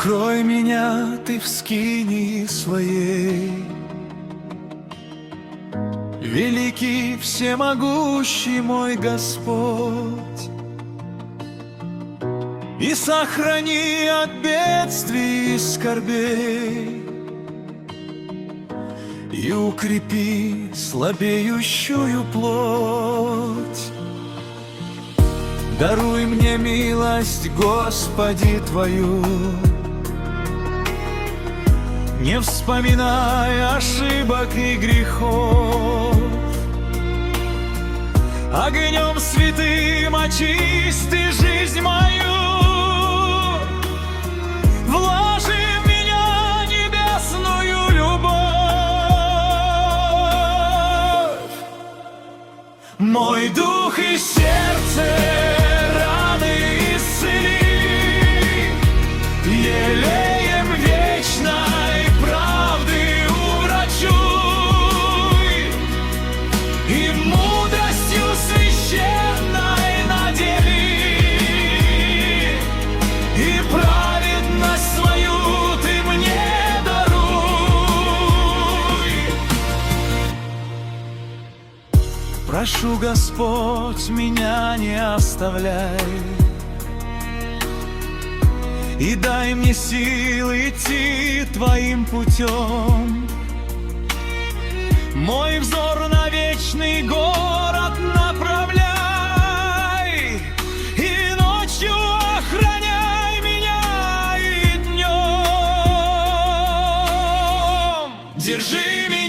Укрой меня ты в скинии своей, великий всемогущий мой Господь, и сохрани от бедствий и скорбей, и укрепи слабеющую плоть. Даруй мне милость, Господи, Твою, не вспоминай ошибок и грехов. Огнем святым очисти жизнь мою, вложи в меня небесную любовь. Мой дух и сердце раны исцели, елеем вечной правды уврачуй, и мудростью священной надели, и праведность свою ты мне даруй. Прошу, Господь, меня не оставляй, и дай мне силы идти Твоим путем. Мой взор на вечный город направляй, и ночью охраняй меня, и днем держи меня.